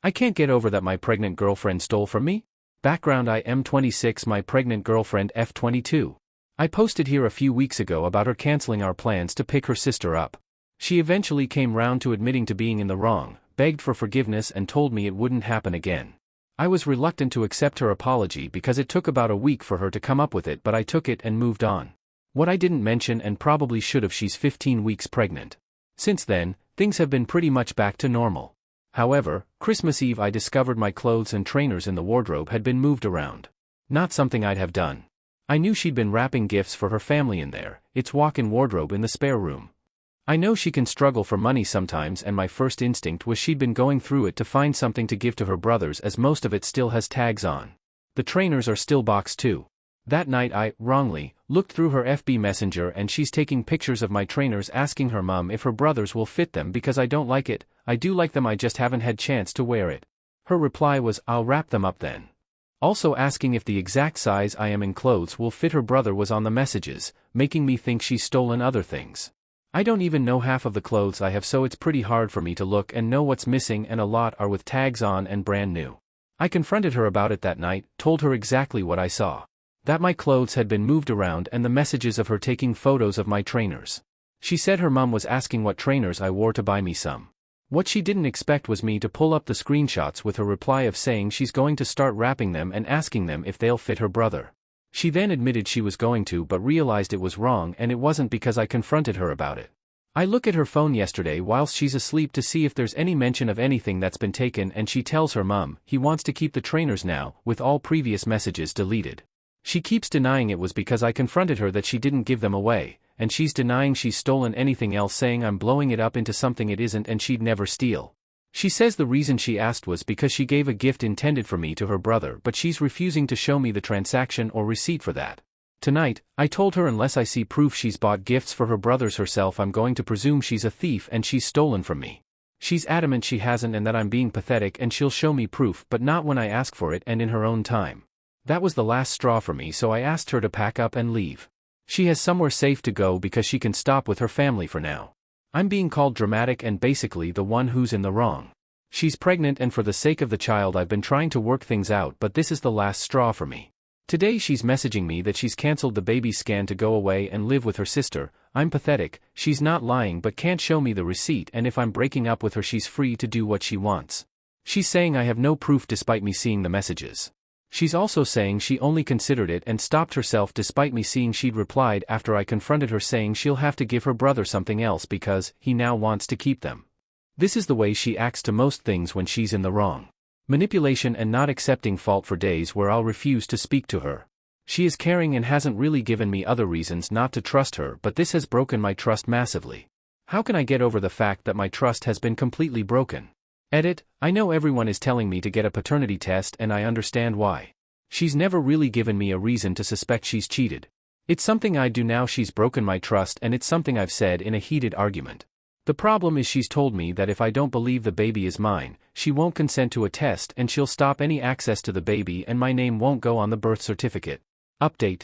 I can't get over that my pregnant girlfriend stole from me. Background: I am 26, my pregnant girlfriend F22. I posted here a few weeks ago about her canceling our plans to pick her sister up. She eventually came round to admitting to being in the wrong, begged for forgiveness and told me it wouldn't happen again. I was reluctant to accept her apology because it took about a week for her to come up with it, but I took it and moved on. What I didn't mention, and probably should have, she's 15 weeks pregnant. Since then, things have been pretty much back to normal. However, Christmas Eve I discovered my clothes and trainers in the wardrobe had been moved around. Not something I'd have done. I knew she'd been wrapping gifts for her family in there, its walk-in wardrobe in the spare room. I know she can struggle for money sometimes, and my first instinct was she'd been going through it to find something to give to her brothers, as most of it still has tags on. The trainers are still boxed too. That night I, wrongly, looked through her FB Messenger and she's taking pictures of my trainers asking her mum if her brothers will fit them because I don't like it. I do like them, I just haven't had chance to wear it. Her reply was, "I'll wrap them up then." Also asking if the exact size I am in clothes will fit her brother was on the messages, making me think she's stolen other things. I don't even know half of the clothes I have, so it's pretty hard for me to look and know what's missing, and a lot are with tags on and brand new. I confronted her about it that night, told her exactly what I saw. That my clothes had been moved around and the messages of her taking photos of my trainers. She said her mum was asking what trainers I wore to buy me some. What she didn't expect was me to pull up the screenshots with her reply of saying she's going to start wrapping them and asking them if they'll fit her brother. She then admitted she was going to, but realized it was wrong, and it wasn't because I confronted her about it. I look at her phone yesterday whilst she's asleep to see if there's any mention of anything that's been taken, and she tells her mum he wants to keep the trainers now, with all previous messages deleted. She keeps denying it was because I confronted her that she didn't give them away, and she's denying she's stolen anything else, saying I'm blowing it up into something it isn't and she'd never steal. She says the reason she asked was because she gave a gift intended for me to her brother, but she's refusing to show me the transaction or receipt for that. Tonight, I told her unless I see proof she's bought gifts for her brothers herself, I'm going to presume she's a thief and she's stolen from me. She's adamant she hasn't and that I'm being pathetic, and she'll show me proof, but not when I ask for it and in her own time. That was the last straw for me, so I asked her to pack up and leave. She has somewhere safe to go because she can stop with her family for now. I'm being called dramatic and basically the one who's in the wrong. She's pregnant, and for the sake of the child I've been trying to work things out, but this is the last straw for me. Today she's messaging me that she's cancelled the baby scan to go away and live with her sister. I'm pathetic. She's not lying but can't show me the receipt, and if I'm breaking up with her she's free to do what she wants. She's saying I have no proof despite me seeing the messages. She's also saying she only considered it and stopped herself despite me seeing she'd replied after I confronted her, saying she'll have to give her brother something else because he now wants to keep them. This is the way she acts to most things when she's in the wrong. Manipulation and not accepting fault for days where I'll refuse to speak to her. She is caring and hasn't really given me other reasons not to trust her, but this has broken my trust massively. How can I get over the fact that my trust has been completely broken? Edit: I know everyone is telling me to get a paternity test and I understand why. She's never really given me a reason to suspect she's cheated. It's something I do now. She's broken my trust, and it's something I've said in a heated argument. The problem is she's told me that if I don't believe the baby is mine, she won't consent to a test and she'll stop any access to the baby and my name won't go on the birth certificate. Update: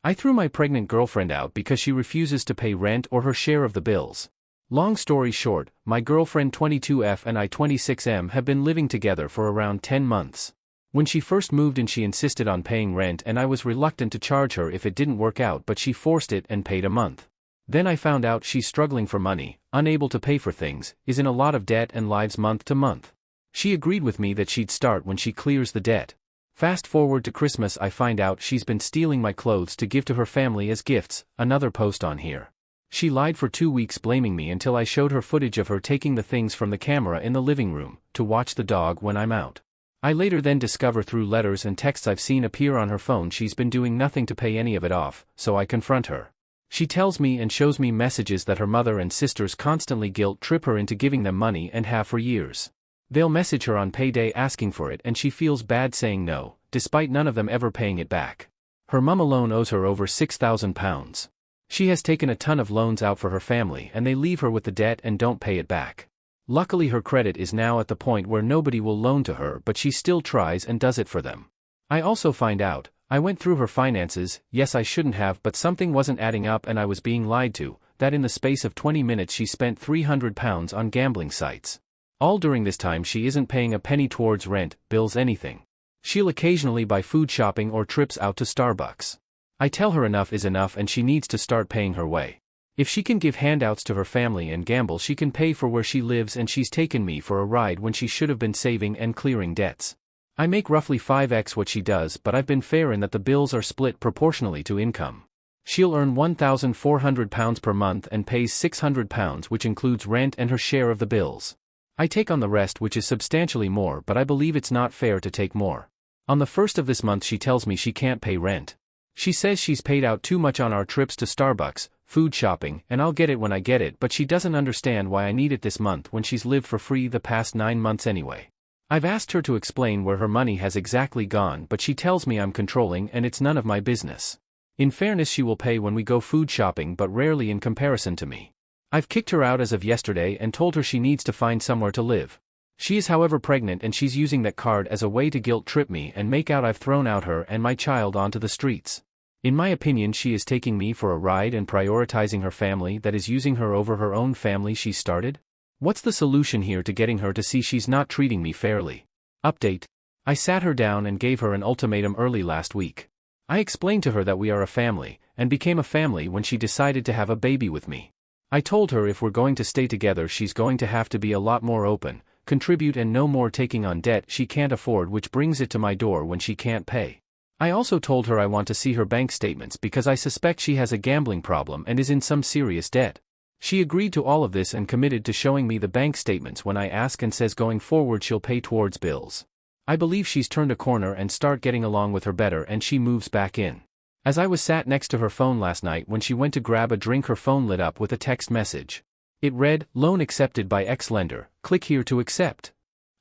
I threw my pregnant girlfriend out because she refuses to pay rent or her share of the bills. Long story short, my girlfriend 22F and I 26M have been living together for around 10 months. When she first moved in she insisted on paying rent and I was reluctant to charge her if it didn't work out, but she forced it and paid a month. Then I found out she's struggling for money, unable to pay for things, is in a lot of debt and lives month to month. She agreed with me that she'd start when she clears the debt. Fast forward to Christmas, I find out she's been stealing my clothes to give to her family as gifts. Another post on here. She lied for 2 weeks, blaming me until I showed her footage of her taking the things from the camera in the living room to watch the dog when I'm out. I later then discover through letters and texts I've seen appear on her phone she's been doing nothing to pay any of it off, so I confront her. She tells me and shows me messages that her mother and sisters constantly guilt trip her into giving them money and have for years. They'll message her on payday asking for it and she feels bad saying no, despite none of them ever paying it back. Her mum alone owes her over £6,000. She has taken a ton of loans out for her family and they leave her with the debt and don't pay it back. Luckily her credit is now at the point where nobody will loan to her, but she still tries and does it for them. I also find out, I went through her finances, yes I shouldn't have, but something wasn't adding up and I was being lied to, that in the space of 20 minutes she spent £300 on gambling sites. All during this time she isn't paying a penny towards rent, bills, anything. She'll occasionally buy food shopping or trips out to Starbucks. I tell her enough is enough and she needs to start paying her way. If she can give handouts to her family and gamble, she can pay for where she lives, and she's taken me for a ride when she should have been saving and clearing debts. I make roughly 5x what she does, but I've been fair in that the bills are split proportionally to income. She'll earn £1,400 per month and pays £600, which includes rent and her share of the bills. I take on the rest, which is substantially more, but I believe it's not fair to take more. On the first of this month she tells me she can't pay rent. She says she's paid out too much on our trips to Starbucks, food shopping, and I'll get it when I get it, but she doesn't understand why I need it this month when she's lived for free the past 9 months anyway. I've asked her to explain where her money has exactly gone, but she tells me I'm controlling and it's none of my business. In fairness, she will pay when we go food shopping, but rarely in comparison to me. I've kicked her out as of yesterday and told her she needs to find somewhere to live. She is, however, pregnant, and she's using that card as a way to guilt trip me and make out I've thrown out her and my child onto the streets. In my opinion, she is taking me for a ride and prioritizing her family, that is, using her over her own family she started. What's the solution here to getting her to see she's not treating me fairly? Update. I sat her down and gave her an ultimatum early last week. I explained to her that we are a family, and became a family when she decided to have a baby with me. I told her if we're going to stay together, she's going to have to be a lot more open, contribute, and no more taking on debt she can't afford, which brings it to my door when she can't pay. I also told her I want to see her bank statements because I suspect she has a gambling problem and is in some serious debt. She agreed to all of this and committed to showing me the bank statements when I ask, and says going forward she'll pay towards bills. I believe she's turned a corner and start getting along with her better, and she moves back in. As I was sat next to her phone last night when she went to grab a drink, her phone lit up with a text message. It read, "Loan accepted by ex-lender, click here to accept."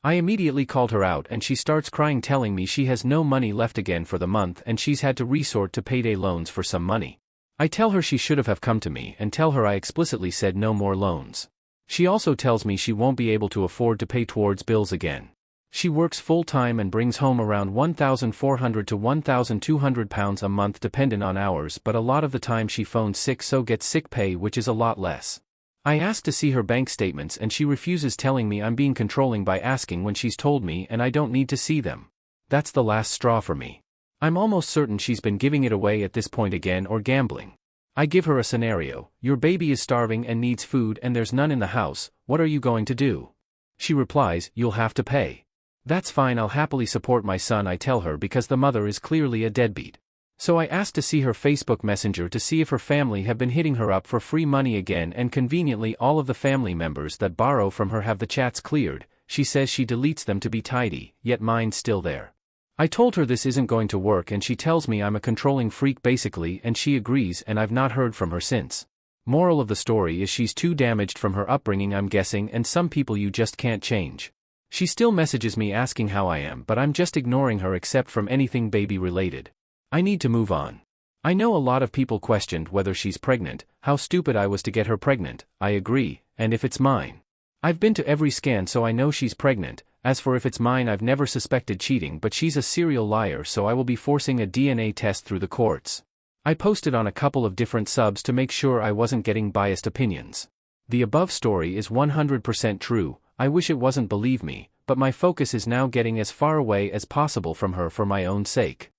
I immediately called her out and she starts crying, telling me she has no money left again for the month and she's had to resort to payday loans for some money. I tell her she should have come to me and tell her I explicitly said no more loans. She also tells me she won't be able to afford to pay towards bills again. She works full-time and brings home around £1,400 to £1,200 a month dependent on hours, but a lot of the time she phones sick, so gets sick pay, which is a lot less. I asked to see her bank statements and she refuses, telling me I'm being controlling by asking when she's told me and I don't need to see them. That's the last straw for me. I'm almost certain she's been giving it away at this point again, or gambling. I give her a scenario: your baby is starving and needs food and there's none in the house, what are you going to do? She replies, you'll have to pay. That's fine, I'll happily support my son, I tell her, because the mother is clearly a deadbeat. So I asked to see her Facebook Messenger to see if her family have been hitting her up for free money again, and conveniently all of the family members that borrow from her have the chats cleared. She says she deletes them to be tidy, yet mine's still there. I told her this isn't going to work and she tells me I'm a controlling freak basically, and she agrees, and I've not heard from her since. Moral of the story is she's too damaged from her upbringing, I'm guessing, and some people you just can't change. She still messages me asking how I am, but I'm just ignoring her except from anything baby related. I need to move on. I know a lot of people questioned whether she's pregnant, how stupid I was to get her pregnant. I agree, and if it's mine. I've been to every scan, so I know she's pregnant. As for if it's mine, I've never suspected cheating, but she's a serial liar, so I will be forcing a DNA test through the courts. I posted on a couple of different subs to make sure I wasn't getting biased opinions. The above story is 100% true. I wish it wasn't, believe me, but my focus is now getting as far away as possible from her for my own sake.